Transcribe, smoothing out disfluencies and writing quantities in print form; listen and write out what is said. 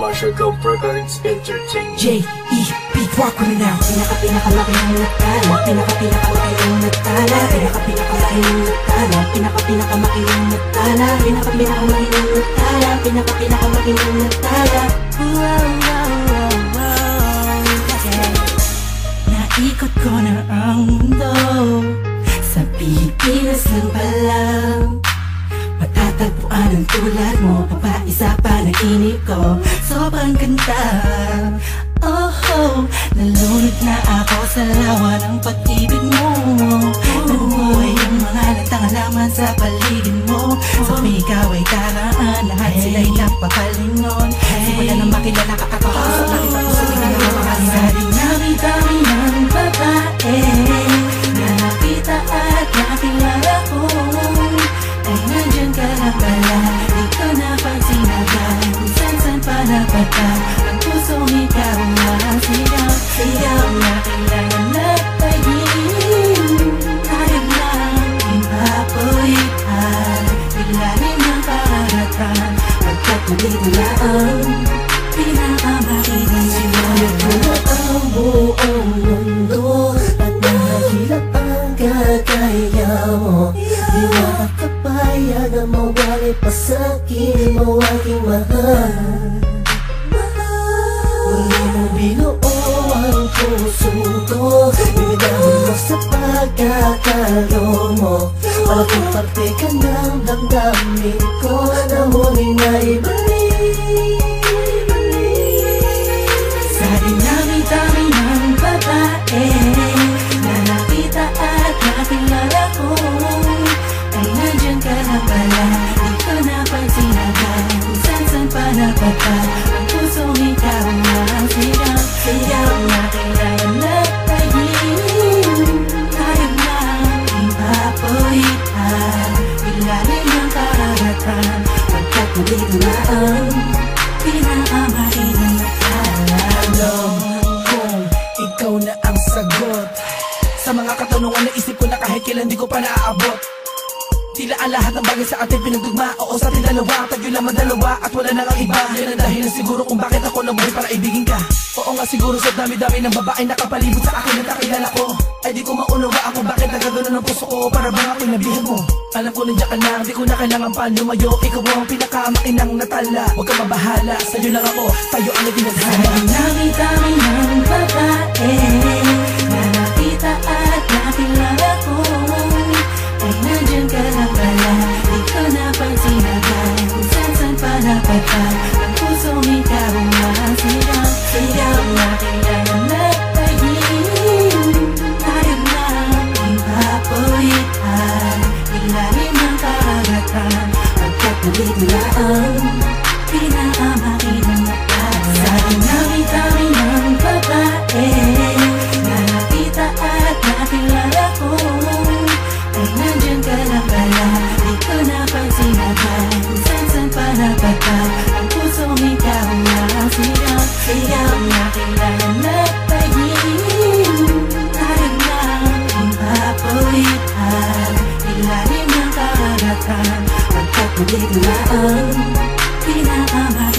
Marshall Go Perkins Entertainment. J.E.B. Rock ko na now. Pinaka-pinaka-laki ng nagtala. Pinaka-pinaka-laki ng nagtala. Pinaka-pinaka-laki ng nagtala. Pinaka-pinaka-laki ng nagtala. Pinaka-pinaka-laki ng nagtala. Pinaka-pinaka-laki ng nagtala. Naikot ko na ang mundo. Sa Pilipinas lang pala matatagpuan ang tulad mo. Papaisa pa nainip ko. Sobrang ganda. Oh, nalunod na ako sa lawa ng pag-ibig mo. Nabubuhay ang mga latang halaman sa paligid mo. Sa ikaw ay karaan, lahat sila'y napapalingon. Simula nang makilala ka at ako, nakita ko sa tingin na mamahalin. Sa dinami-dami ng babae na nakita at nakilala ko, ay nandyan ka na pala. Di ko napansin agad kung saan pa napatal. Ang pusong ikaw ang sigaw, sigaw na kailangan na tayin. Tayo lang ipapulitan, ilalim ng paratan. Pagkat nandito na ang pinakamakinig. Sinayag ko na ang buong mundo at nahihilap ang kagaya mo. Di makakapayag ang mawali pa sa'kin mo aking mahal. Muli mo binuo ang puso ko, binitawan mo sa pagkakalo mo. Malaking parte ka ng damdamin ko na muli na ibalik. Sa dinami-dami ng babae na nakita at nakilala ko, ay nandyan ka na pala. Di ko napansin agad kung saan pa napatal. Ang pusong ikaw ang sigaw, sigaw na kailangan na tayin. Tayo lang ipapulitan, ilalim ng karagatan. Pagkat nandito na ang pinakamahinang nakala. Alam kong ikaw na ang sagot sa mga katanungan na isip ko na kahit kailan di ko pa naaabot. Tila ang lahat ng bagay sa atin pinagdugma. Oo, sa ating dalawa, tayo lang madalawa at wala nang ang iba. Yan ang dahilan siguro kung bakit ako nabuhay para ibigin ka. Oo nga siguro sa dami-dami ng babae nakapalibot sa akin at nakilala ko, ay di ko maunawa ako bakit nagagano ng puso ko. Para bang ako'y nabihan mo. Alam ko nandiyan ka lang, di ko na kailangan pa lumayo. Ikaw ang pinakamakinang natala. Huwag ka mabahala, sa'yo lang ako, tayo ang itinadhana. Sa dinami-dami ng babae na nakita at nakilala ko, ay nandyan ka na pala. Di ko napansin agad kung saan pa napatal. Ang pusong ikaw ang sigaw, sigaw na kailangan na tayin. Tayo lang ipapulitan, ilalim ng karagatan. Pagkat nandito na ang pinakamakinang nakala. Sa dinami-dami ng babae na nakita at nakilala ko, ay nandyan ka na pala. Di ko napansin agad kung saan pa napatal. Ang pusong ikaw ang sigaw, sigaw na kailangan na tayin. Tayo lang ipapulitan, ilalim ng karagatan. Pagkat nandito na ang pinakamakinang